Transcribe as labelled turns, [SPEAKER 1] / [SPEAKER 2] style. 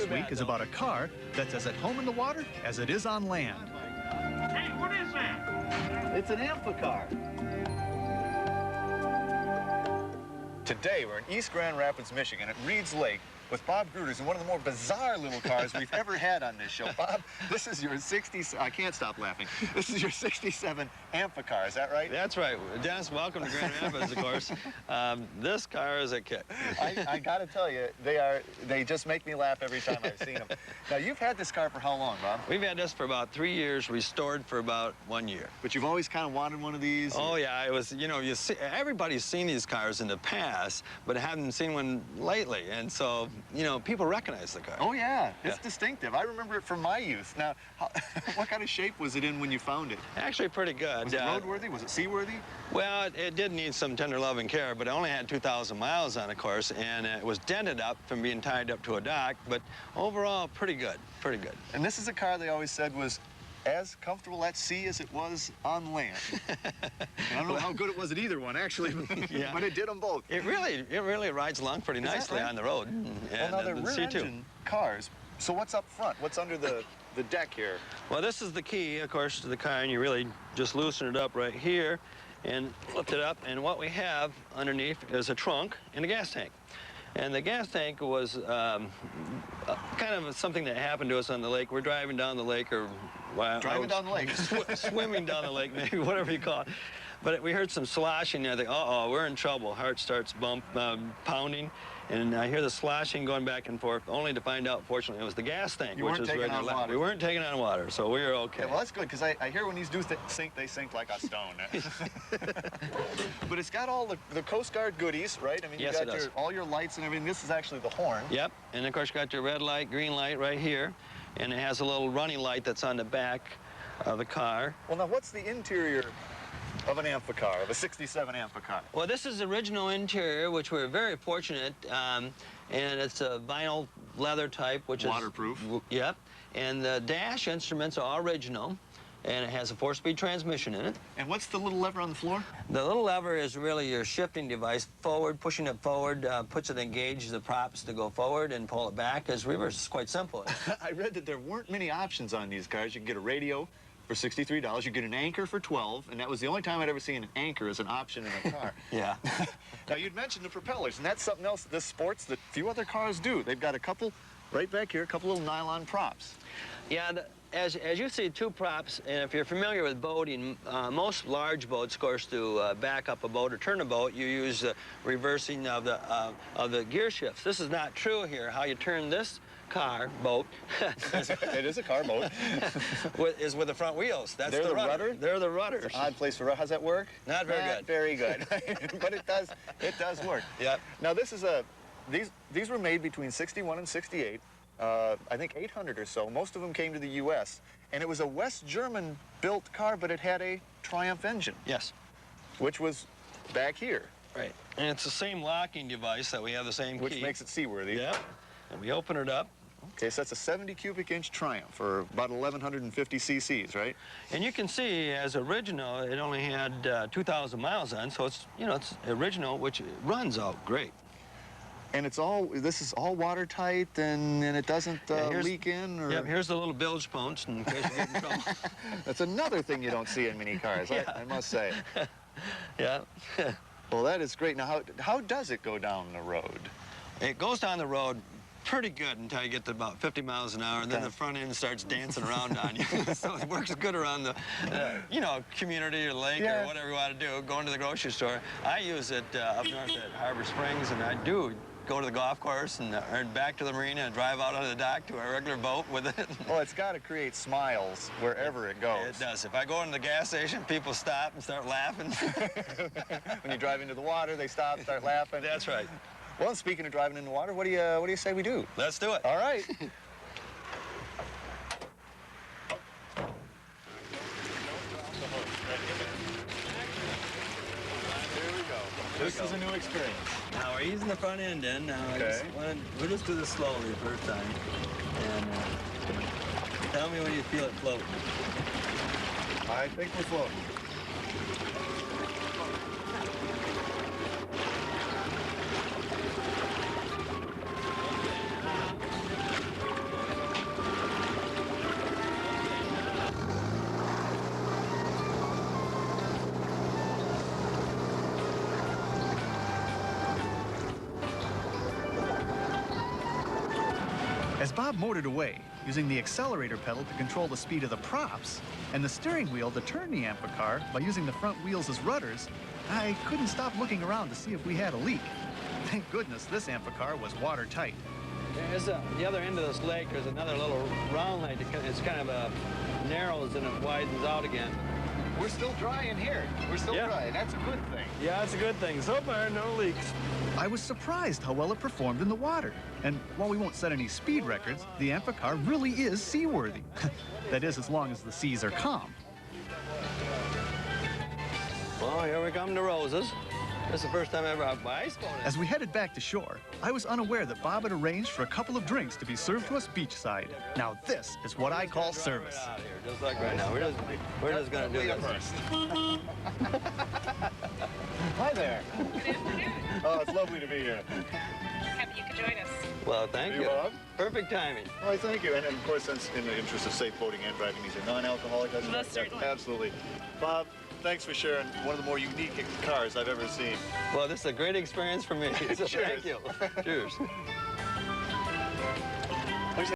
[SPEAKER 1] this week is about a car that's as at home in the water as it is on land.
[SPEAKER 2] Hey, what is that?
[SPEAKER 1] It's an Amphicar. Today, we're in East Grand Rapids, Michigan at Reed's Lake with Bob Grooters in one of the more bizarre little cars we've ever had on this show. Bob, this is your 60, I can't stop laughing. This is your 67 Amphicar, is that right?
[SPEAKER 3] That's right. Dennis, welcome to Grand Rapids, of course. This car is a kick.
[SPEAKER 1] I gotta tell you, they just make me laugh every time I've seen them. Now, you've had this car for how long, Bob?
[SPEAKER 3] We've had this for about 3 years, restored for about 1 year.
[SPEAKER 1] But you've always kind of wanted one of these?
[SPEAKER 3] Oh, yeah. It was, you know, everybody's seen these cars in the past, but haven't seen one lately. And so, you know, people recognize the car.
[SPEAKER 1] Oh, yeah. It's distinctive. I remember it from my youth. Now, what kind of shape was it in when you found it?
[SPEAKER 3] Actually, pretty good.
[SPEAKER 1] Was it roadworthy? Was it seaworthy?
[SPEAKER 3] Well, it did need some tender love and care, but it only had 2,000 miles on it, of course, and it was dented up from being tied up to a dock, but overall, pretty good, pretty good.
[SPEAKER 1] And this is a car they always said was as comfortable at sea as it was on land. I don't know how good it was at either one, actually,
[SPEAKER 3] yeah.
[SPEAKER 1] But it did them both.
[SPEAKER 3] It really rides along pretty nicely on the road.
[SPEAKER 1] Well, now they're rear-engine cars, so what's up front? What's under the deck here?
[SPEAKER 3] Well, this is the key, of course, to the car, and you really just loosen it up right here and lift it up, and what we have underneath is a trunk and a gas tank. And the gas tank was kind of something that happened to us on the lake. We're driving down the lake, or
[SPEAKER 1] driving down the lake,
[SPEAKER 3] swimming down the lake, maybe, whatever you call it. But we heard some sloshing there. I think, uh-oh, we're in trouble. Heart starts pounding, and I hear the sloshing going back and forth, only to find out, fortunately, it was the gas tank.
[SPEAKER 1] You weren't taking on water.
[SPEAKER 3] We weren't taking on water, so we were okay.
[SPEAKER 1] Yeah, well, that's good, because I hear when these do sink, they sink like a stone. But it's got all the Coast Guard goodies, right? I mean,
[SPEAKER 3] yes,
[SPEAKER 1] you got all your lights and everything. This is actually the horn.
[SPEAKER 3] Yep, and of course you got your red light, green light right here, and it has a little running light that's on the back of the car.
[SPEAKER 1] Well, now, what's the interior of an Amphicar, of a 67 Amphicar?
[SPEAKER 3] Well, this is the original interior, which we're very fortunate, and it's a vinyl leather type, which is
[SPEAKER 1] waterproof.
[SPEAKER 3] Yep, and the dash instruments are original, and it has a 4-speed transmission in it.
[SPEAKER 1] And what's the little lever on the floor?
[SPEAKER 3] The little lever is really your shifting device. Forward, pushing it forward, puts it engaged the props to go forward and pull it back. As reverse is quite simple.
[SPEAKER 1] I read that there weren't many options on these cars. You can get a radio for $63. You get an anchor for $12, and that was the only time I'd ever seen an anchor as an option in a car.
[SPEAKER 3] Yeah.
[SPEAKER 1] Now, you'd mentioned the propellers, and that's something else this sports that few other cars do. They've got a couple, right back here, a couple little nylon props.
[SPEAKER 3] Yeah, as you see, two props, and if you're familiar with boating, most large boats, of course, to back up a boat or turn a boat, you use reversing of the gear shifts. This is not true here. How you turn this boat
[SPEAKER 1] it is a car boat
[SPEAKER 3] is with the front wheels. That's
[SPEAKER 1] the rudder.
[SPEAKER 3] They're the rudders.
[SPEAKER 1] Odd place for how's that work?
[SPEAKER 3] Not very good.
[SPEAKER 1] Very good. But it does work.
[SPEAKER 3] Yep.
[SPEAKER 1] Now, this is these were made between 61 and 68. I think 800 or so. Most of them came to the U.S. And it was a West German built car, but it had a Triumph engine.
[SPEAKER 3] Yes.
[SPEAKER 1] Which was back here.
[SPEAKER 3] Right. And it's the same locking device that we have the same key.
[SPEAKER 1] Which makes it seaworthy.
[SPEAKER 3] Yeah. And we open it up.
[SPEAKER 1] Okay, so that's a 70 cubic inch Triumph for about 1,150 cc's, right? And
[SPEAKER 3] you can see, as original, it only had 2,000 miles on, so it's, you know, it's original, which runs out great.
[SPEAKER 1] And this is all watertight, and it doesn't leak in? Or...
[SPEAKER 3] Yep, here's the little bilge pumps in case you get in trouble.
[SPEAKER 1] That's another thing you don't see in many cars, yeah. I must say.
[SPEAKER 3] Yeah.
[SPEAKER 1] Well, that is great. Now, how does it go down the road?
[SPEAKER 3] It goes down the road pretty good until you get to about 50 miles an hour, and then the front end starts dancing around on you. So it works good around the, you know, community or lake or whatever you want to do, going to the grocery store. I use it up north at Harbor Springs, and I do go to the golf course and back to the marina and drive out on the dock to a regular boat with it.
[SPEAKER 1] Well, it's got to create smiles wherever it goes.
[SPEAKER 3] It does. If I go into the gas station, people stop and start laughing.
[SPEAKER 1] When you drive into the water, they stop and start laughing.
[SPEAKER 3] That's right.
[SPEAKER 1] Well, speaking of driving in the water, what do you say we do?
[SPEAKER 3] Let's do it.
[SPEAKER 1] All right. This is a new experience.
[SPEAKER 3] Now we're easing the front end in. Now we'll just do this slowly the first time. And tell me when you feel it floating.
[SPEAKER 1] I think we're floating. As Bob motored away, using the accelerator pedal to control the speed of the props, and the steering wheel to turn the Amphicar by using the front wheels as rudders, I couldn't stop looking around to see if we had a leak. Thank goodness this Amphicar was watertight.
[SPEAKER 3] There's the other end of this lake, there's another little round lake. It's kind of narrows and it widens out again.
[SPEAKER 1] We're still dry in here. We're still dry. That's a good thing.
[SPEAKER 3] Yeah, it's a good thing. So far, no leaks.
[SPEAKER 1] I was surprised how well it performed in the water. And while we won't set any speed records, the Amphicar really is seaworthy. That is, as long as the seas are calm.
[SPEAKER 3] Well, here we come to Roses. This is the first time ever I've ice boated.
[SPEAKER 1] As we headed back to shore, I was unaware that Bob had arranged for a couple of drinks to be served to us beachside. Now this is what I call service.
[SPEAKER 3] Out here, just like right now. We're just going to do this.
[SPEAKER 1] Hi there.
[SPEAKER 4] Good afternoon.
[SPEAKER 1] Oh, it's lovely to be here.
[SPEAKER 4] Happy you could join us.
[SPEAKER 3] Well, thank you.
[SPEAKER 1] Bob?
[SPEAKER 3] Perfect timing.
[SPEAKER 1] Why, thank you. And of course, since in the interest of safe boating and driving, these are non-alcoholic.
[SPEAKER 4] Most certainly.
[SPEAKER 1] Absolutely. Bob, thanks for sharing one of the more unique cars I've ever seen.
[SPEAKER 3] Well, this is a great experience for me. So
[SPEAKER 1] Cheers.
[SPEAKER 3] thank you. Cheers.